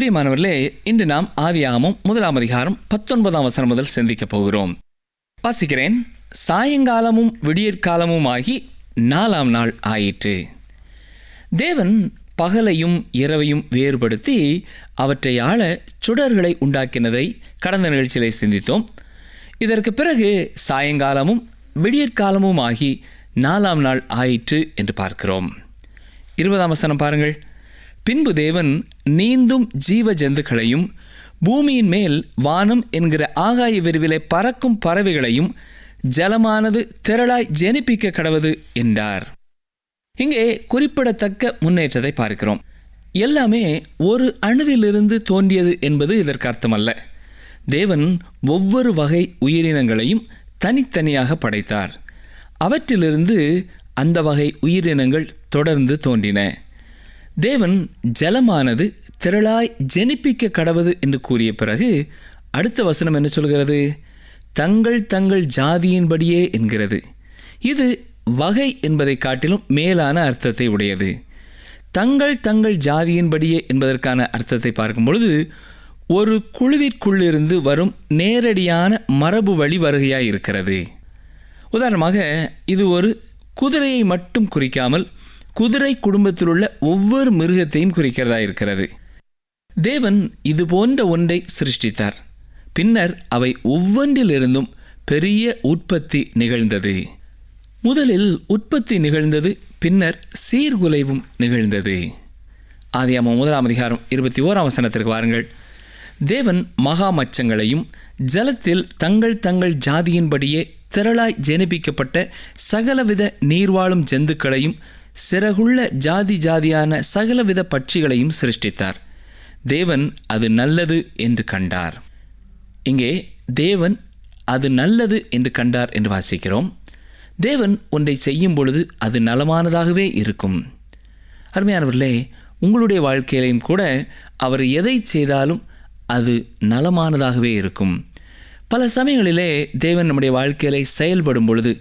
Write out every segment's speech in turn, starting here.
பிரியமானவர்களே, இன்று நாம் ஆதியாகமம் 1 அதிகாரம் 19 முதல் சிந்திக்கப் போகிறோம். வாசிக்கிறேன். சாயங்காலமும் விடியற்காலமுமாகி 4ஆம் நாள் ஆயிற்று. தேவன் பகலையும் இரவையும் வேறுபடுத்தி அவற்றை ஆள சுடர்களை உண்டாக்கினதை கடந்த நிகழ்ச்சியிலே சிந்தித்தோம். இதற்கு பிறகு சாயங்காலமும் விடியற்காலமுமாகி 4ஆம் நாள் ஆயிற்று என்று பார்க்கிறோம். 20ஆம் வசனம் பாருங்கள். பின்பு தேவன் நீந்தும் ஜீவ ஜந்துக்களையும் பூமியின் மேல் வானம் என்கிற ஆகாய விரிவிலே பறக்கும் பறவைகளையும் ஜலமானது திரளாய் ஜனிப்பிக்க கடவது என்றார். இங்கே குறிப்பிடத்தக்க முன்னேற்றத்தை பார்க்கிறோம். எல்லாமே ஒரு அணுவிலிருந்து தோன்றியது என்பது இதற்கு அர்த்தமல்ல. தேவன் ஒவ்வொரு வகை உயிரினங்களையும் தனித்தனியாக படைத்தார். அவற்றிலிருந்து அந்த வகை உயிரினங்கள் தொடர்ந்து தோன்றின. தேவன் ஜலமானது திரளாய் ஜனிப்பிக்க கடவது என்று கூறிய பிறகு அடுத்த வசனம் என்ன சொல்கிறது? தங்கள் தங்கள் ஜாதியின்படியே என்கிறது. இது வகை என்பதை காட்டிலும் மேலான அர்த்தத்தை உடையது. தங்கள் தங்கள் ஜாதியின்படியே என்பதற்கான அர்த்தத்தை பார்க்கும் பொழுது ஒரு குழுவிற்குள்ளிருந்து வரும் நேரடியான மரபு வழி வருகையாய் இருக்கிறது. உதாரணமாக, இது ஒரு குதிரையை மட்டும் குறிக்காமல் குதிரை குடும்பத்தில் உள்ள ஒவ்வொரு மிருகத்தையும் குறிக்கிறதா இருக்கிறது. தேவன் இது போன்ற ஒன்றை சிருஷ்டித்தார். பின்னர் அவை ஒவ்வொன்றிலிருந்தும் பெரிய உற்பத்தி நிகழ்ந்தது. முதலில் உற்பத்தி நிகழ்ந்தது, பின்னர் சீர்குலைவும் நிகழ்ந்தது. ஆதியாகமம் 1 அதிகாரம் 21 வசனத்திற்கு வாருங்கள். தேவன் மகா மச்சங்களையும் ஜலத்தில் தங்கள் தங்கள் ஜாதியின்படியே திரளாய் ஜனிப்பிக்கப்பட்ட சகலவித நீர்வாழும் ஜந்துக்களையும் சிறகுள்ள ஜாதி ஜாதியான சகலவித பட்சிகளையும் சிருஷ்டித்தார். தேவன் அது நல்லது என்று கண்டார். இங்கே தேவன் அது நல்லது என்று கண்டார் என்று வாசிக்கிறோம். தேவன் ஒன்றை செய்யும் பொழுது அது நலமானதாகவே இருக்கும். அருமையானவர்களே, உங்களுடைய வாழ்க்கையிலையும் கூட அவர் எதை செய்தாலும் அது நலமானதாகவே இருக்கும். பல சமயங்களிலே தேவன் நம்முடைய வாழ்க்கையிலே செயல்படும் பொழுது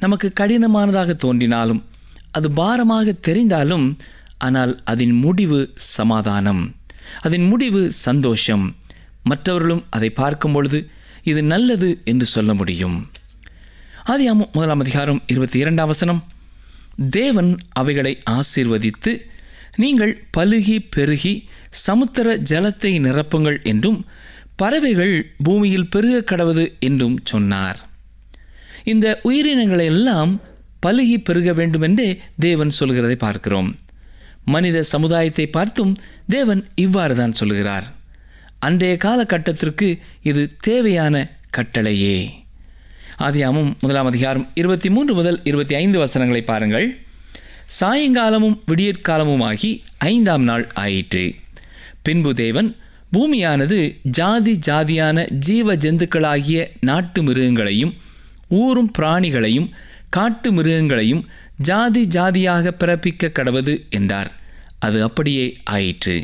நமக்கு கடினமானதாக தோன்றினாலும், அது பாரமாக தெரிந்தாலும், ஆனால் அதன் முடிவு சமாதானம், அதன் முடிவு சந்தோஷம். மற்றவர்களும் அதை பார்க்கும் பொழுது இது நல்லது என்று சொல்ல முடியும். ஆதியாகமம் 1 அதிகாரம் 22 வசனம். தேவன் அவைகளை ஆசீர்வதித்து, நீங்கள் பலுகி பெருகி சமுத்திர ஜலத்தை நிரப்புங்கள் என்றும் பறவைகள் பூமியில் பெருக கடவது என்றும் சொன்னார். இந்த உயிரினங்களை எல்லாம் பலுகி பெருக வேண்டுமென்றே தேவன் சொல்கிறதை பார்க்கிறோம். மனித சமுதாயத்தை பார்த்தும் தேவன் இவ்வாறு தான் சொல்கிறார். அன்றைய காலகட்டத்திற்கு இது தேவையான கட்டளையே. ஆதியாகமம் 1 அதிகாரம் 23 முதல் 25 வசனங்களை பாருங்கள். சாயங்காலமும் விடியற்காலமுமாகி 5ஆம் நாள் ஆயிற்று. பின்பு தேவன் பூமியானது ஜாதி ஜாதியான ஜீவ ஜந்துக்களாகிய நாட்டு மிருகங்களையும் ஊரும் பிராணிகளையும் காட்டு மிருகங்களையும் ஜாதி ஜாதியாக பிறப்பிக்க கடவது என்றார். அது அப்படியே ஆயிற்று.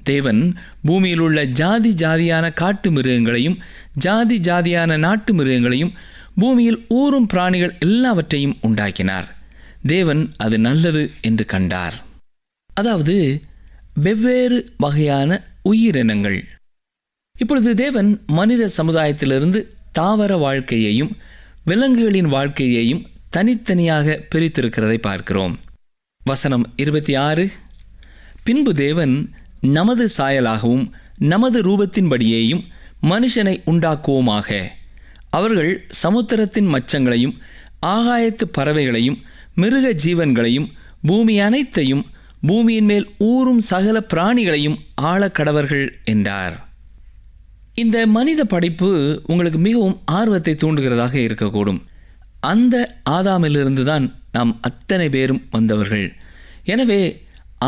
தேவன் பூமியில் உள்ள ஜாதி ஜாதியான காட்டு மிருகங்களையும் ஜாதி ஜாதியான நாட்டு மிருகங்களையும் பூமியில் ஊரும் பிராணிகள் எல்லாவற்றையும் உண்டாக்கினார். தேவன் அது நல்லது என்று கண்டார். அதாவது வெவ்வேறு வகையான உயிரினங்கள். இப்பொழுது தேவன் மனித சமுதாயத்திலிருந்து தாவர வாழ்க்கையையும் விலங்குகளின் வாழ்க்கையையும் தனித்தனியாக பிரித்திருக்கிறதை பார்க்கிறோம். வசனம் 26. பின்பு தேவன் நமது சாயலாகவும் நமது ரூபத்தின்படியேயும் மனுஷனை உண்டாக்குவோமாக. அவர்கள் சமுத்திரத்தின் மச்சங்களையும் ஆகாயத்து பறவைகளையும் மிருக ஜீவன்களையும் பூமி அனைத்தையும் பூமியின் மேல் ஊறும் சகல பிராணிகளையும் ஆளக்கடவர்கள் என்றார். இந்த மனித படைப்பு உங்களுக்கு மிகவும் ஆர்வத்தை தூண்டுகிறதாக இருக்கக்கூடும். அந்த ஆதாமிலிருந்து தான் நாம் அத்தனை பேரும் வந்தவர்கள். எனவே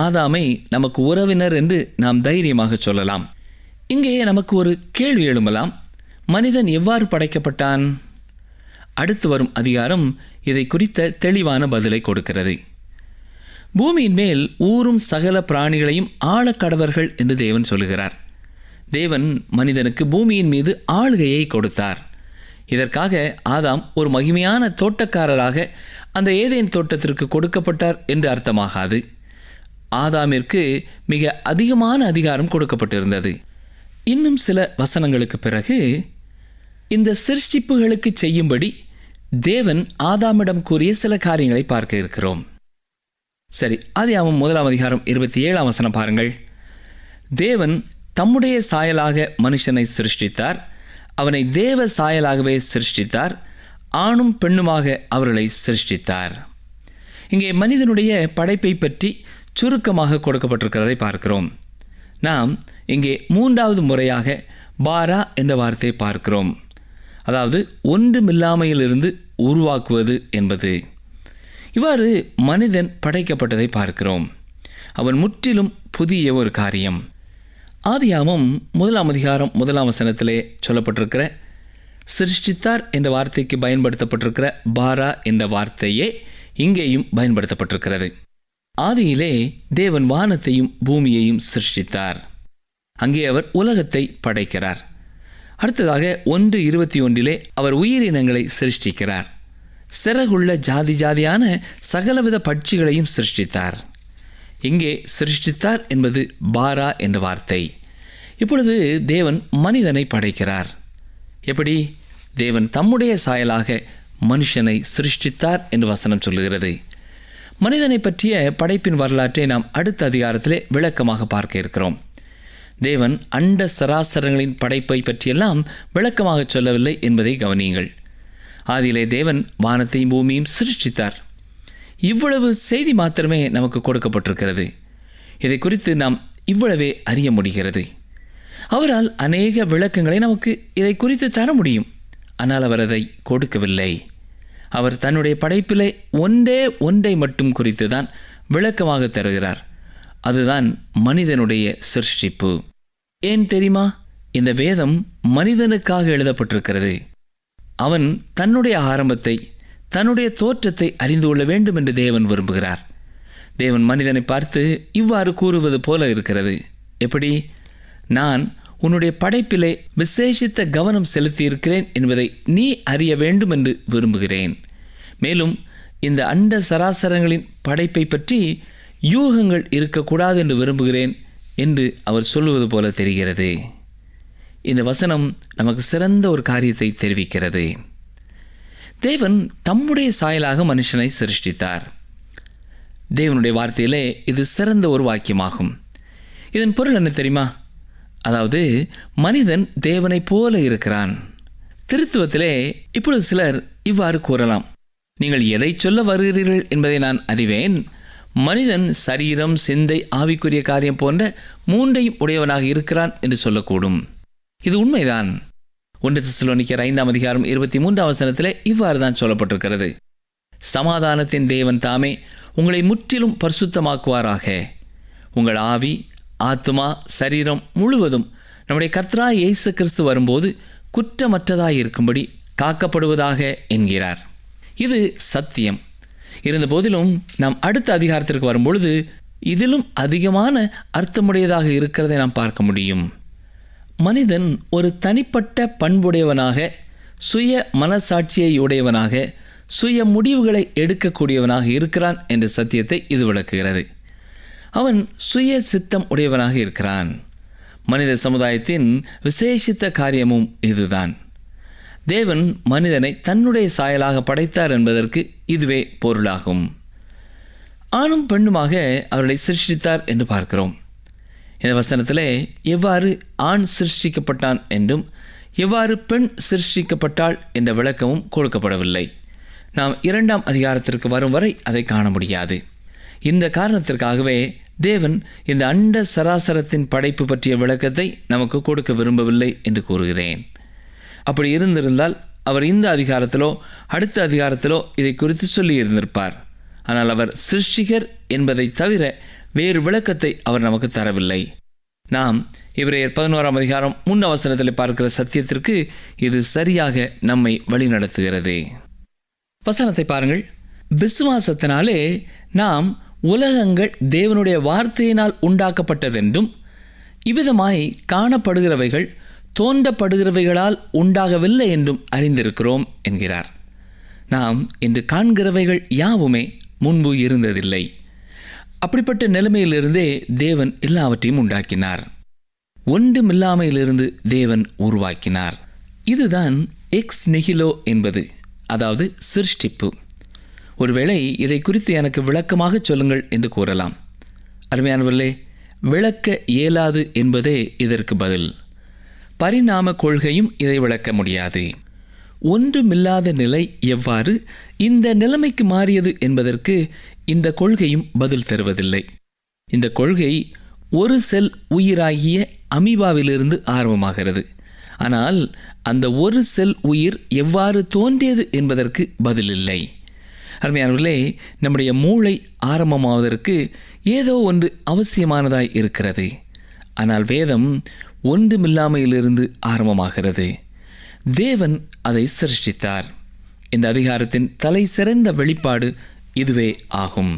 ஆதாமை நமக்கு உறவினர் என்று நாம் தைரியமாக சொல்லலாம். இங்கே நமக்கு ஒரு கேள்வி எழும்பலாம். மனிதன் எவ்வாறு படைக்கப்பட்டான்? அடுத்து வரும் அதிகாரம் இதை குறித்த தெளிவான பதிலை கொடுக்கிறது. பூமியின் மேல் ஊறும் சகல பிராணிகளையும் ஆளக்கடவர்கள் என்று தேவன் சொல்கிறார். தேவன் மனிதனுக்கு பூமியின் மீது ஆளுகையை கொடுத்தார். இதற்காக ஆதாம் ஒரு மகிமையான தோட்டக்காரராக அந்த ஏதேன் தோட்டத்திற்கு கொடுக்கப்பட்டார் என்று அர்த்தமாகாது. ஆதாமிற்கு மிக அதிகமான அதிகாரம் கொடுக்கப்பட்டிருந்தது. இன்னும் சில வசனங்களுக்கு பிறகு இந்த சிருஷ்டிப்புகளுக்கு செய்யும்படி தேவன் ஆதாமிடம் கூறிய சில காரியங்களை பார்க்க இருக்கிறோம். சரி, ஆதியாகமம் 1 27 வசனம் பாருங்கள். தேவன் தம்முடைய சாயலாக மனுஷனை சிருஷ்டித்தார், அவனை தேவ சாயலாகவே சிருஷ்டித்தார், ஆணும் பெண்ணுமாக அவர்களை சிருஷ்டித்தார். இங்கே மனிதனுடைய படைப்பை பற்றி சுருக்கமாக கொடுக்கப்பட்டிருக்கிறதை பார்க்கிறோம். நாம் இங்கே 3வது முறையாக பாரா என்ற வார்த்தையை பார்க்கிறோம். அதாவது ஒன்றுமில்லாமையிலிருந்து உருவாக்குவது என்பது. இவ்வாறு மனிதன் படைக்கப்பட்டதை பார்க்கிறோம். அவன் முற்றிலும் புதிய ஒரு காரியம். ஆதியாகமம் 1 வசனத்திலே சொல்லப்பட்டிருக்கிற சிருஷ்டித்தார் என்ற வார்த்தைக்கு பயன்படுத்தப்பட்டிருக்கிற பாரா என்ற வார்த்தையே இங்கேயும் பயன்படுத்தப்பட்டிருக்கிறது. ஆதியிலே தேவன் வானத்தையும் பூமியையும் சிருஷ்டித்தார். அங்கே அவர் உலகத்தை படைக்கிறார். அடுத்ததாக 1:21 அவர் உயிரினங்களை சிருஷ்டிக்கிறார். சிறகுள்ள ஜாதி ஜாதியான சகலவித பட்சிகளையும் சிருஷ்டித்தார். இங்கே சிருஷ்டித்தார் என்பது பாரா என்ற வார்த்தை. இப்பொழுது தேவன் மனிதனை படைக்கிறார். எப்படி? தேவன் தம்முடைய சாயலாக மனுஷனை சிருஷ்டித்தார் என்று வசனம் சொல்லுகிறது. மனிதனை பற்றிய படைப்பின் வரலாற்றை நாம் அடுத்த அதிகாரத்திலே விளக்கமாக பார்க்க இருக்கிறோம். தேவன் அண்ட சராசரங்களின் படைப்பை பற்றியெல்லாம் விளக்கமாக சொல்லவில்லை என்பதை கவனியுங்கள். ஆதியிலே தேவன் வானத்தையும் பூமியும் சிருஷ்டித்தார். இவ்வளவு செய்தி மாத்திரமே நமக்கு கொடுக்கப்பட்டிருக்கிறது. இதை குறித்து நாம் இவ்வளவே அறிய முடிகிறது. அவரால் அநேக விளக்கங்களை நமக்கு இதை குறித்து தர முடியும். ஆனால் அவர் அதை கொடுக்கவில்லை. அவர் தன்னுடைய படைப்பிலே ஒன்றை மட்டும் குறித்து தான் விளக்கமாக தருகிறார். அதுதான் மனிதனுடைய சிருஷ்டிப்பு. ஏன் தெரியுமா? இந்த வேதம் மனிதனுக்காக எழுதப்பட்டிருக்கிறது. அவன் தன்னுடைய ஆரம்பத்தை, தன்னுடைய தோற்றத்தை அறிந்து கொள்ள வேண்டும் என்று தேவன் விரும்புகிறார். தேவன் மனிதனை பார்த்து இவ்வாறு கூறுவது போல இருக்கிறது. எப்படி? நான் உன்னுடைய படைப்பிலே விசேஷித்த கவனம் செலுத்தியிருக்கிறேன் என்பதை நீ அறிய வேண்டும் என்று விரும்புகிறேன். மேலும் இந்த அண்ட சராசரங்களின் படைப்பை பற்றி யூகங்கள் இருக்கக்கூடாது என்று விரும்புகிறேன் என்று அவர் சொல்லுவது போல தெரிகிறது. இந்த வசனம் நமக்கு சிறந்த ஒரு காரியத்தை தெரிவிக்கிறது. தேவன் தம்முடைய சாயலாக மனுஷனை சிருஷ்டித்தார். தேவனுடைய வார்த்தையிலே இது சிறந்த ஒரு வாக்கியமாகும். இதன் பொருள் என்ன தெரியுமா? அதாவது மனிதன் தேவனை போல இருக்கிறான். திருத்துவத்திலே இப்பொழுது சிலர் இவ்வாறு கூறலாம், நீங்கள் எதை சொல்ல வருகிறீர்கள் என்பதை நான் அறிவேன். மனிதன் சரீரம், சிந்தை, ஆவிக்குரிய காரியம் போன்ற 3ஐயும் உடையவனாக இருக்கிறான் என்று சொல்லக்கூடும். இது உண்மைதான். 1 தெசலோனிக்கர் 5:23 இவ்வாறு தான் சொல்லப்பட்டிருக்கிறது. சமாதானத்தின் தேவன் தாமே உங்களை முற்றிலும் பரிசுத்தமாக்குவாராக. உங்கள் ஆவி, ஆத்துமா, சரீரம் முழுவதும் நம்முடைய கர்த்தராகிய இயேசு கிறிஸ்து வரும்போது குற்றமற்றதாய் இருக்கும்படி காக்கப்படுவதாக என்கிறார். இது சத்தியம். இருந்த போதிலும் நாம் அடுத்த அதிகாரத்திற்கு வரும்பொழுது இதிலும் அதிகமான அர்த்தமுடையதாக இருக்கிறதை நாம் பார்க்க முடியும். மனிதன் ஒரு தனிப்பட்ட பண்புடையவனாக, சுய மனசாட்சியை உடையவனாக, சுய முடிவுகளை எடுக்கக்கூடியவனாக இருக்கிறான் என்ற சத்தியத்தை இது விளக்குகிறது. அவன் சுய சித்தம் உடையவனாக இருக்கிறான். மனித சமுதாயத்தின் விசேஷித்த காரியமும் இதுதான். தேவன் மனிதனை தன்னுடைய சாயலாக படைத்தார் என்பதற்கு இதுவே பொருளாகும். ஆணும் பெண்ணுமாக அவர்களை சிருஷ்டித்தார் என்று பார்க்கிறோம். இந்த வசனத்திலே எவ்வாறு ஆண் சிருஷ்டிக்கப்பட்டான் என்றும் எவ்வாறு பெண் சிருஷ்டிக்கப்பட்டாள் என்ற விளக்கமும் கொடுக்கப்படவில்லை. நாம் 2ஆம் அதிகாரத்திற்கு வரும் வரை அதை காண முடியாது. இந்த காரணத்திற்காகவே தேவன் இந்த அண்ட சராசரத்தின் படைப்பு பற்றிய விளக்கத்தை நமக்கு கொடுக்க விரும்பவில்லை என்று கூறுகிறேன். அப்படி இருந்திருந்தால் அவர் இந்த அதிகாரத்திலோ அடுத்த அதிகாரத்திலோ இதை குறித்து சொல்லியிருந்திருப்பார். ஆனால் அவர் சிருஷ்டிகர் என்பதை தவிர வேறு விளக்கத்தை அவர் நமக்கு தரவில்லை. நாம் எபிரேயர் 11:3 பார்க்கிற சத்தியத்திற்கு இது சரியாக நம்மை வழிநடத்துகிறது. வசனத்தை பாருங்கள். விசுவாசத்தினாலே நாம் உலகங்கள் தேவனுடைய வார்த்தையினால் உண்டாக்கப்பட்டதென்றும் இவ்விதமாய் காணப்படுகிறவைகள் தோன்றப்படுகிறவைகளால் உண்டாகவில்லை என்றும் அறிந்திருக்கிறோம் என்கிறார். நாம் இன்று காண்கிறவைகள் யாவுமே முன்பு இருந்ததில்லை. அப்படிப்பட்ட நிலைமையிலிருந்தே தேவன் எல்லாவற்றையும் உண்டாக்கினார். ஒன்றுமில்லாமையிலிருந்து தேவன் உருவாக்கினார். இதுதான் எக்ஸ் நிகிலோ என்பது, அதாவது சிருஷ்டிப்பு. ஒருவேளை இதை குறித்து எனக்கு விளக்கமாக சொல்லுங்கள் என்று கூறலாம். அருமையானவர்களே, விளக்க இயலாது என்பதே இதற்கு பதில். பரிணாம கொள்கையும் இதை விளக்க முடியாது. ஒன்றுமில்லாத நிலை எவ்வாறு இந்த நிலைமைக்கு மாறியது என்பதற்கு இந்த கொள்கையும் பதில் தருவதில்லை. இந்த கொள்கை ஒரு செல் உயிராகிய அமீபாவிலிருந்து ஆரம்பமாகிறது. ஆனால் அந்த ஒரு செல் உயிர் எவ்வாறு தோன்றியது என்பதற்கு பதில் இல்லை. அருமையானவர்களே, நம்முடைய மூளை ஆரம்பமாவதற்கு ஏதோ ஒன்று அவசியமானதாய் இருக்கிறது. ஆனால் வேதம் ஒன்றுமில்லாமையிலிருந்து ஆரம்பமாகிறது. தேவன் அதை சிருஷ்டித்தார். இந்த அதிகாரத்தின் தலை சிறந்த வெளிப்பாடு இதுவே ஆகும்.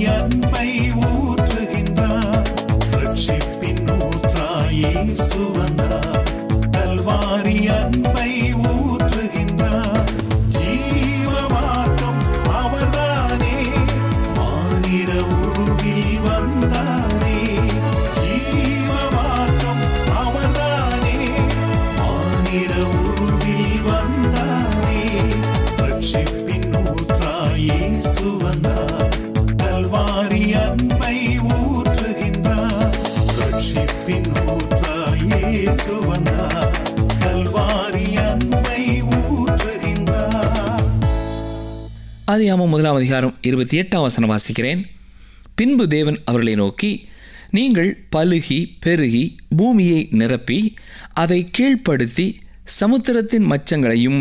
அன்பை ஊற்றுகின்றார். ரட்சிப்பின் ஆதியாகமம் 1:28 வாசிக்கிறேன். பின்பு தேவன் அவர்களை நோக்கி, நீங்கள் பலுகி பெருகி பூமியை நிரப்பி அதை கீழ்ப்படுத்தி சமுத்திரத்தின் மச்சங்களையும்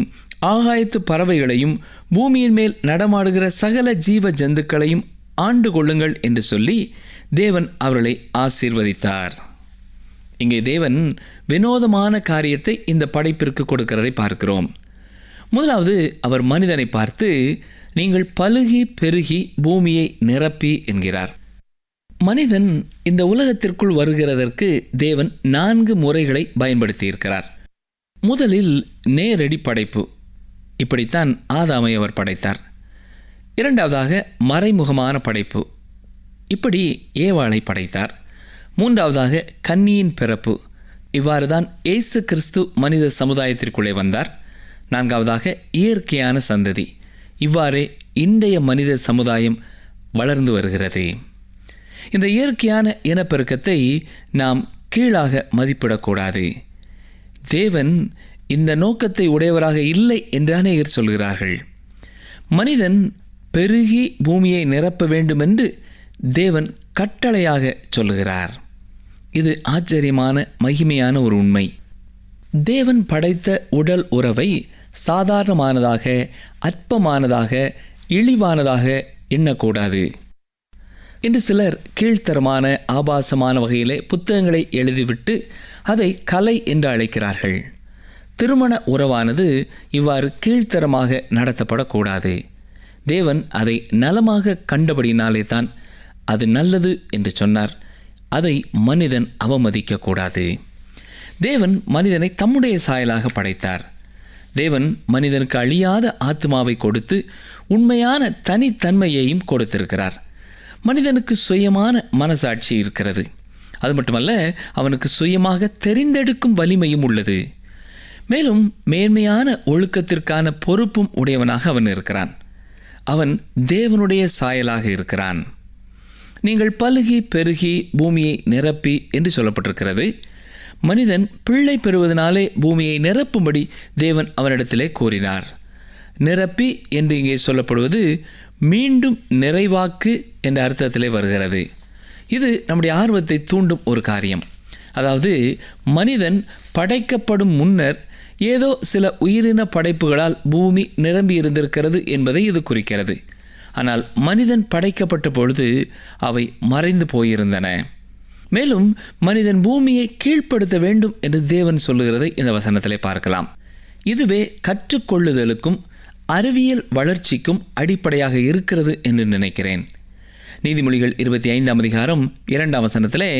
ஆகாயத்து பறவைகளையும் பூமியின் மேல் நடமாடுகிற சகல ஜீவ ஜந்துக்களையும் ஆண்டு கொள்ளுங்கள் என்று சொல்லி தேவன் அவர்களை ஆசீர்வதித்தார். இங்கே தேவன் வினோதமான காரியத்தை இந்த படைப்பிற்கு கொடுக்கிறதை பார்க்கிறோம். முதலாவது அவர் மனிதனை பார்த்து, நீங்கள் பலுகி பெருகி பூமியை நிரப்பி என்கிறார். மனிதன் இந்த உலகத்திற்குள் வருகிறதற்கு தேவன் 4 முறைகளை பயன்படுத்தியிருக்கிறார். முதலில் நேரடி படைப்பு, இப்படித்தான் ஆதாமை அவர் படைத்தார். இரண்டாவதாக மறைமுகமான படைப்பு, இப்படி ஏவாளை படைத்தார். மூன்றாவதாக கன்னியின் பிறப்பு, இவ்வாறு தான் இயேசு கிறிஸ்து மனித சமுதாயத்திற்குள்ளே வந்தார். நான்காவதாக இயற்கையான சந்ததி, இவ்வாறே இன்றைய மனித சமுதாயம் வளர்ந்து வருகிறது. இந்த இயற்கையான இனப்பெருக்கத்தை நாம் கீழாக மதிப்பிடக்கூடாது. தேவன் இந்த நோக்கத்தை உடையவராக இல்லை என்று அநேகர் சொல்கிறார்கள். மனிதன் பெருகி பூமியை நிரப்ப வேண்டும் என்று தேவன் கட்டளையாக சொல்லுகிறார். இது ஆச்சரியமான மகிமையான ஒரு உண்மை. தேவன் படைத்த உடல் உறவை சாதாரணமானதாக, அற்பமானதாக, இழிவானதாக எண்ணக்கூடாது. இன்று சிலர் கீழ்த்தரமான ஆபாசமான வகையிலே புத்தகங்களை எழுதிவிட்டு அதை கலை என்று அழைக்கிறார்கள். திருமண உறவானது இவ்வாறு கீழ்த்தரமாக நடத்தப்படக்கூடாது. தேவன் அதை நலமாக கண்டபடினாலே தான் அது நல்லது என்று சொன்னார். அதை மனிதன் அவமதிக்கக்கூடாது. தேவன் மனிதனை தம்முடைய சாயலாக படைத்தார். தேவன் மனிதனுக்கு அழியாத ஆத்மாவை கொடுத்து உண்மையான தனித்தன்மையையும் கொடுத்திருக்கிறார். மனிதனுக்கு சுயமான மனசாட்சி இருக்கிறது. அது மட்டுமல்ல, அவனுக்கு சுயமாக தெரிந்தெடுக்கும் வலிமையும் உள்ளது. மேலும் மேன்மையான ஒழுக்கத்திற்கான பொறுப்பும் உடையவனாக அவன் இருக்கிறான். அவன் தேவனுடைய சாயலாக இருக்கிறான். நீங்கள் பலுகி பெருகி பூமியை நிரப்பி என்று சொல்லப்பட்டிருக்கிறது. மனிதன் பிள்ளை பெறுவதனாலே பூமியை நிரப்பும்படி தேவன் அவனிடத்திலே கூறினார். நிரப்பி என்று இங்கே சொல்லப்படுவது மீண்டும் நிறைவாக்கு என்ற அர்த்தத்திலே வருகிறது. இது நம்முடைய ஆர்வத்தை தூண்டும் ஒரு காரியம். அதாவது மனிதன் படைக்கப்படும் முன்னர் ஏதோ சில உயிரின படைப்புகளால் பூமி நிரம்பி இருந்திருக்கிறது என்பதை இது குறிக்கிறது. ஆனால் மனிதன் படைக்கப்பட்ட பொழுது அவை மறைந்து போயிருந்தன. மேலும் மனிதன் பூமியை கீழ்ப்படுத்த வேண்டும் என்று தேவன் சொல்லுகிறதை இந்த வசனத்திலே பார்க்கலாம். இதுவே கற்றுக்கொள்ளுதலுக்கும் அறிவியல் வளர்ச்சிக்கும் அடிப்படையாக இருக்கிறது என்று நினைக்கிறேன். நீதிமொழிகள் 25:2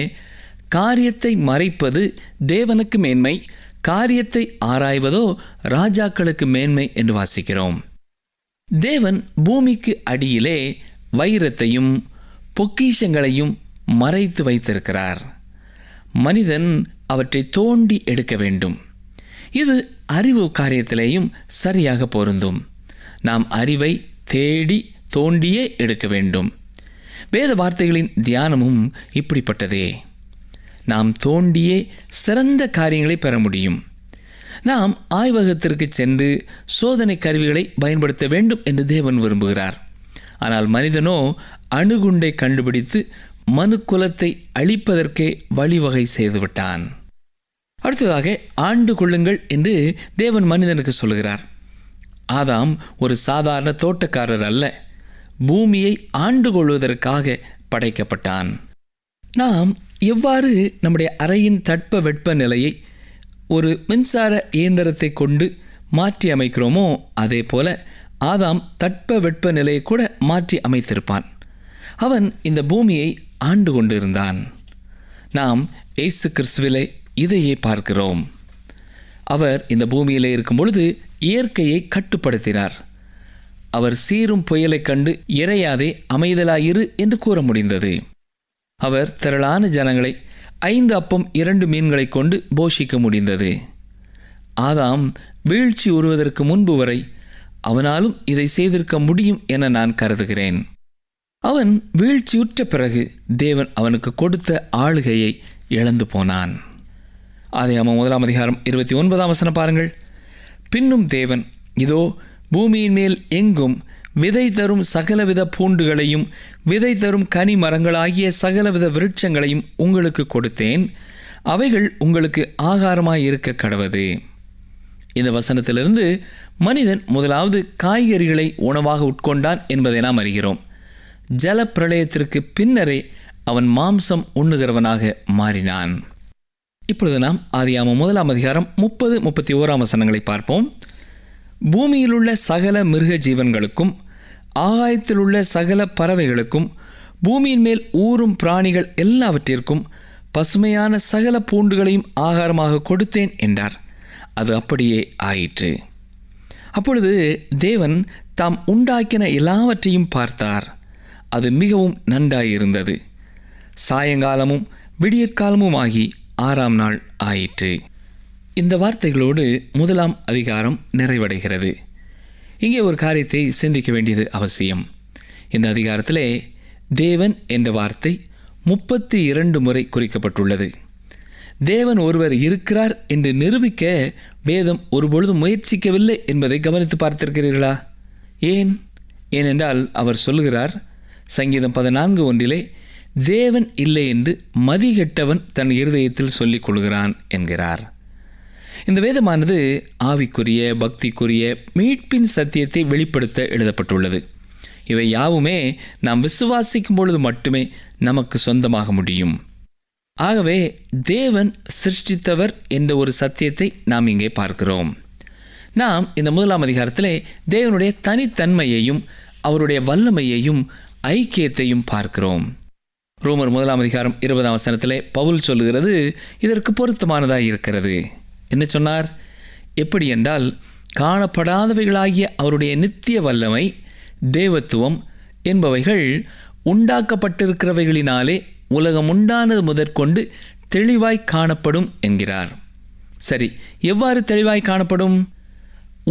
காரியத்தை மறைப்பது தேவனுக்கு மேன்மை, காரியத்தை ஆராய்வதோ ராஜாக்களுக்கு மேன்மை என்று வாசிக்கிறோம். தேவன் பூமிக்கு அடியிலே வைரத்தையும் பொக்கிஷங்களையும் மறைத்து வைத்திருக்கிறார். மனிதன் அவற்றை தோண்டி எடுக்க வேண்டும். இது அறிவு காரியத்திலேயும் சரியாக பொருந்தும். நாம் அறிவை தேடி தோண்டியே எடுக்க வேண்டும். வேத வார்த்தைகளின் தியானமும் இப்படிப்பட்டதே. நாம் தோண்டியே சிறந்த காரியங்களை பெற முடியும். நாம் ஆய்வகத்திற்கு சென்று சோதனை கருவிகளை பயன்படுத்த வேண்டும் என்று தேவன் விரும்புகிறார். ஆனால் மனிதனோ அணுகுண்டை கண்டுபிடித்து மனு குலத்தை அழிப்பதற்கே வழிவகை செய்துவிட்டான். அடுத்ததாக ஆண்டு கொள்ளுங்கள் என்று தேவன் மனிதனுக்கு சொல்கிறார். ஆதாம் ஒரு சாதாரண தோட்டக்காரர் அல்ல, பூமியை ஆண்டு கொள்வதற்காக படைக்கப்பட்டான். நாம் எவ்வாறு நம்முடைய அறையின் தட்ப வெப்ப நிலையை ஒரு மின்சார இயந்திரத்தை கொண்டு மாற்றி அமைக்கிறோமோ அதே போல ஆதாம் தட்ப வெப்ப நிலையை கூட மாற்றி அமைத்திருப்பான். அவன் இந்த பூமியை ஆண்டு கொண்டிருந்தான். நாம் இயேசு கிறிஸ்துவிலே இதையே பார்க்கிறோம். அவர் இந்த பூமியிலே இருக்கும் பொழுது இயற்கையை கட்டுப்படுத்தினார். அவர் சீரும் புயலை கண்டு இறையாதே அமைதலாயிரு என்று கூற முடிந்தது. அவர் திரளான ஜனங்களை 5 அப்பம் 2 மீன்களை கொண்டு போஷிக்க முடிந்தது. ஆதாம் வீழ்ச்சி உறுவதற்கு முன்பு வரை அவனாலும் இதை செய்திருக்க முடியும் என நான் கருதுகிறேன். அவன் வீழ்ச்சியுற்ற பிறகு தேவன் அவனுக்கு கொடுத்த ஆளுகையை இழந்து போனான். ஆதியாகமம் 1:29 பாருங்கள். பின்னும் தேவன், இதோ பூமியின் மேல் எங்கும் விதை தரும் சகலவித பூண்டுகளையும் விதை தரும் கனி மரங்களாகிய சகலவித விருட்சங்களையும் உங்களுக்கு கொடுத்தேன், அவைகள் உங்களுக்கு ஆகாரமாயிருக்க கடவது. இந்த வசனத்திலிருந்து மனிதன் முதலாவது காய்கறிகளை உணவாக உட்கொண்டான் என்பதை நாம் அறிகிறோம். ஜல பிரளயத்திற்கு பின்னரே அவன் மாம்சம் உண்ணுகிறவனாக மாறினான். இப்பொழுது நாம் ஆதியாகமம் 1 அதிகாரம் 30-31 வசனங்களை பார்ப்போம். பூமியிலுள்ள சகல மிருக ஜீவன்களுக்கும் ஆகாயத்தில் உள்ள சகல பறவைகளுக்கும் பூமியின் மேல் ஊறும் பிராணிகள் எல்லாவற்றிற்கும் பசுமையான சகல பூண்டுகளையும் ஆகாரமாக கொடுத்தேன் என்றார். அது அப்படியே ஆயிற்று. அப்பொழுது தேவன் தாம் உண்டாக்கின எல்லாவற்றையும் பார்த்தார். அது மிகவும் நன்றாயிருந்தது. சாயங்காலமும் விடியற்காலமும் ஆகி 6ஆம் நாள் ஆயிற்று. இந்த வார்த்தைகளோடு 1 அதிகாரம் நிறைவடைகிறது. இங்கே ஒரு காரியத்தை சிந்திக்க வேண்டியது அவசியம். இந்த அதிகாரத்திலே தேவன் என்ற வார்த்தை 32 முறை குறிக்கப்பட்டுள்ளது. தேவன் ஒருவர் இருக்கிறார் என்று நிரூபிக்க வேதம் ஒருபொழுதும் முயற்சிக்கவில்லை என்பதை கவனித்து பார்த்திருக்கிறீர்களா? ஏனென்றால் அவர் சொல்லுகிறார், சங்கீதம் 14:1 தேவன் இல்லை என்று மதிகெட்டவன் தன் இருதயத்தில் சொல்லிக் கொள்கிறான் என்கிறார். இந்த வேதமானது ஆவிக்குரிய பக்திக்குரிய மீட்பின் சத்தியத்தை வெளிப்படுத்த எழுதப்பட்டுள்ளது. இவை யாவுமே நாம் விசுவாசிக்கும் பொழுது மட்டுமே நமக்கு சொந்தமாக முடியும். ஆகவே தேவன் சிருஷ்டித்தவர் என்ற ஒரு சத்தியத்தை நாம் இங்கே பார்க்கிறோம். நாம் இந்த 1 அதிகாரத்திலே தேவனுடைய தனித்தன்மையையும் அவருடைய வல்லமையையும் ஐக்கியத்தையும் பார்க்கிறோம். ரோமர் 1 அதிகாரம் 20 வசனத்திலே பவுல் சொல்லுகிறது இதற்கு பொருத்தமானதாக இருக்கிறது. என்ன சொன்னார்? எப்படி என்றால், காணப்படாதவைகளாகிய அவருடைய நித்திய வல்லமை தேவத்துவம் என்பவைகள் உண்டாக்கப்பட்டிருக்கிறவைகளினாலே உலகம் உண்டானது முதற்கொண்டு தெளிவாய் காணப்படும் என்கிறார். சரி, எவ்வாறு தெளிவாய் காணப்படும்?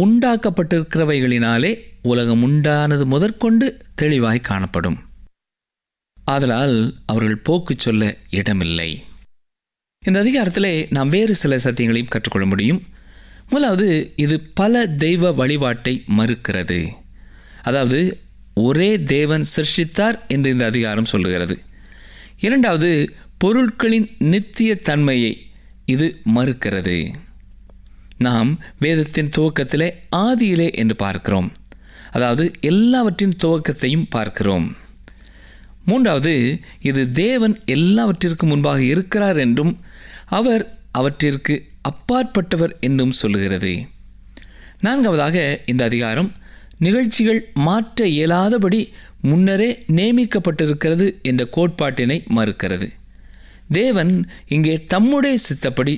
உண்டாக்கப்பட்டிருக்கிறவைகளினாலே உலகம் உண்டானது முதற்கொண்டு தெளிவாய் காணப்படும். ஆதலால் அவர்கள் போக்கு சொல்ல இடமில்லை. இந்த அதிகாரத்திலே நாம் வேறு சில சத்தியங்களையும் கற்றுக்கொள்ள முடியும். முதலாவது, இது பல தெய்வ வழிபாட்டை மறுக்கிறது. அதாவது ஒரே தேவன் சிருஷ்டித்தார் என்று இந்த அதிகாரம் சொல்லுகிறது. இரண்டாவது, பொருட்களின் நித்திய தன்மையை இது மறுக்கிறது. நாம் வேதத்தின் துவக்கத்திலே ஆதியிலே என்று பார்க்கிறோம். அதாவது எல்லாவற்றின் துவக்கத்தையும் பார்க்கிறோம். மூன்றாவது, இது தேவன் எல்லாவற்றிற்கும் முன்பாக இருக்கிறார் என்றும் அவர் அவற்றிற்கு அப்பாற்பட்டவர் என்றும் சொல்லுகிறது. நான்காவதாக, இந்த அதிகாரம் நிகழ்ச்சிகள் மாற்ற இயலாதபடி முன்னரே நியமிக்கப்பட்டிருக்கிறது என்ற கோட்பாட்டினை மறுக்கிறது. தேவன் இங்கே தம்முடைய சித்தப்படி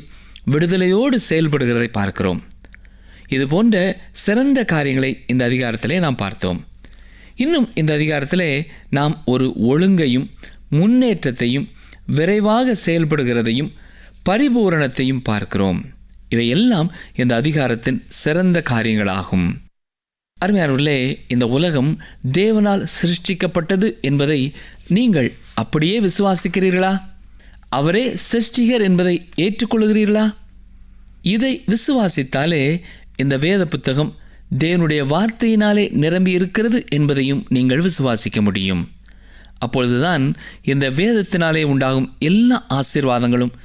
விடுதலையோடு செயல்படுகிறதை பார்க்கிறோம். இது போன்ற சிறந்த காரியங்களை இந்த அதிகாரத்திலே நாம் பார்த்தோம். இன்னும் இந்த அதிகாரத்திலே நாம் ஒரு ஒழுங்கையும் முன்னேற்றத்தையும் விரைவாக செயல்படுகிறதையும் பரிபூரணத்தையும் பார்க்கிறோம். இவையெல்லாம் இந்த அதிகாரத்தின் சிறந்த காரியங்களாகும். அருமையானவர்களே, இந்த உலகம் தேவனால் சிருஷ்டிக்கப்பட்டது என்பதை நீங்கள் அப்படியே விசுவாசிக்கிறீர்களா? அவரே சிருஷ்டிகர் என்பதை ஏற்றுக்கொள்கிறீர்களா? இதை விசுவாசித்தாலே இந்த வேத புத்தகம் தேவனுடைய வார்த்தையினாலே நிரம்பி இருக்கிறது என்பதையும் நீங்கள் விசுவாசிக்க முடியும். அப்பொழுதுதான் இந்த வேதத்தினாலே உண்டாகும் எல்லா ஆசீர்வாதங்களும்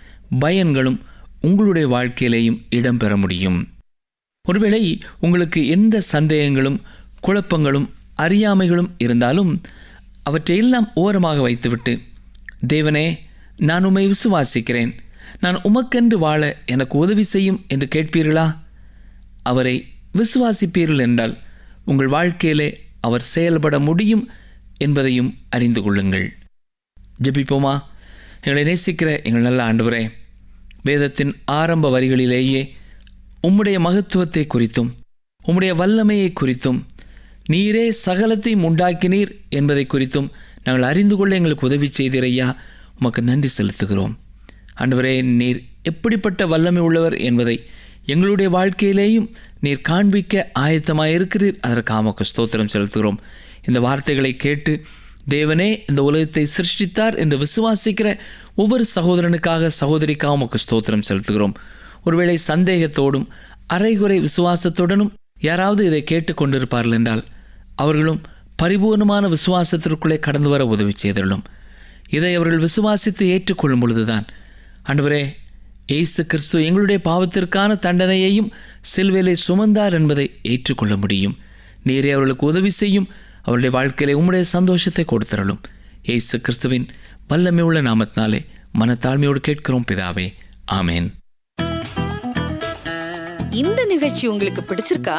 பயன்களும் உங்களுடைய வாழ்க்கையிலேயும் இடம்பெற முடியும். ஒருவேளை உங்களுக்கு எந்த சந்தேகங்களும் குழப்பங்களும் அறியாமைகளும் இருந்தாலும் அவற்றையெல்லாம் ஓரமாக வைத்துவிட்டு, தேவனே, நான் உம்மை விசுவாசிக்கிறேன், நான் உமக்கென்று வாழ எனக்கு உதவி செய்யும் என்று கேட்பீர்களா? அவரை விசுவாசிப்பீர்கள் என்றால் உங்கள் வாழ்க்கையிலே அவர் செயல்பட முடியும் என்பதையும் அறிந்து கொள்ளுங்கள். ஜெபிப்போமா? எங்களை நேசிக்கிற எங்கள் நல்ல ஆண்டவரே, வேதத்தின் ஆரம்ப வரிகளிலேயே உம்முடைய மகத்துவத்தை குறித்தும் உம்முடைய வல்லமையை குறித்தும் நீரே சகலத்தையும் உண்டாக்கினீர் என்பதை குறித்தும் நாங்கள் அறிந்து கொள்ள எங்களுக்கு உதவி செய்தீரையா, உமக்கு நன்றி செலுத்துகிறோம். ஆண்டவரே, நீர் எப்படிப்பட்ட வல்லமை உள்ளவர் என்பதை எங்களுடைய வாழ்க்கையிலேயும் நீர் காண்பிக்க ஆயத்தமாயிருக்கிறீர். அதற்கு உமக்கு ஸ்தோத்திரம் செலுத்துகிறோம். இந்த வார்த்தைகளை கேட்டு தேவனே இந்த உலகத்தை சிருஷ்டித்தார் என்று விசுவாசிக்கிற ஒவ்வொரு சகோதரனுக்காக சகோதரிக்காக உமக்கு ஸ்தோத்திரம் செலுத்துகிறோம். ஒருவேளை சந்தேகத்தோடும் அரைகுறை விசுவாசத்துடனும் யாராவது இதை கேட்டு கொண்டிருப்பார்கள் என்றால் அவர்களும் பரிபூர்ணமான விசுவாசத்திற்குள்ளே கடந்து வர உதவி செய்தருளும். இதை அவர்கள் விசுவாசித்து ஏற்றுக்கொள்ளும் பொழுதுதான் ஆண்டவரே, இயேசு கிறிஸ்து எங்களுடைய பாவத்திற்கான தண்டனையையும் சிலுவையிலே சுமந்தார் என்பதை ஏற்றுக்கொள்ள முடியும். நீரே அவர்களுக்கு உதவி செய்யும். அவருடைய வாழ்க்கையிலே உம்முடைய சந்தோஷத்தை கொடுத்தருளும். இயேசு கிறிஸ்துவின் வல்லமை உள்ள நாமத்தினாலே மனத்தாழ்மையோடு கேட்கிறோம் பிதாவே, ஆமேன். இந்த நிகழ்ச்சி உங்களுக்கு பிடிச்சிருக்கா?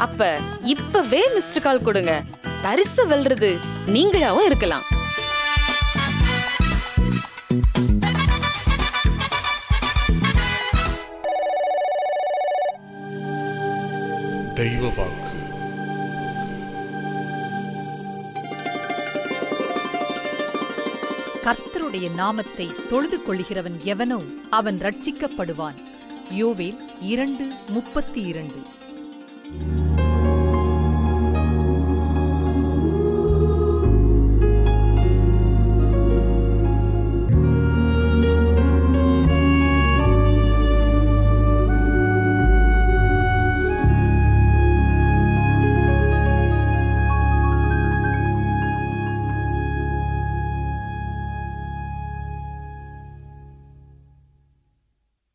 அப்ப இப்பவே மிஸ்டர் கால் கொடுங்க. பரிசு வெல்றது நீங்களாவும் இருக்கலாம். தெய்வ வாக்கு. கர்த்தருடைய நாமத்தை தொழுது கொள்கிறவன் எவனோ அவன் ரட்சிக்கப்படுவான். யோவேல் 2:32.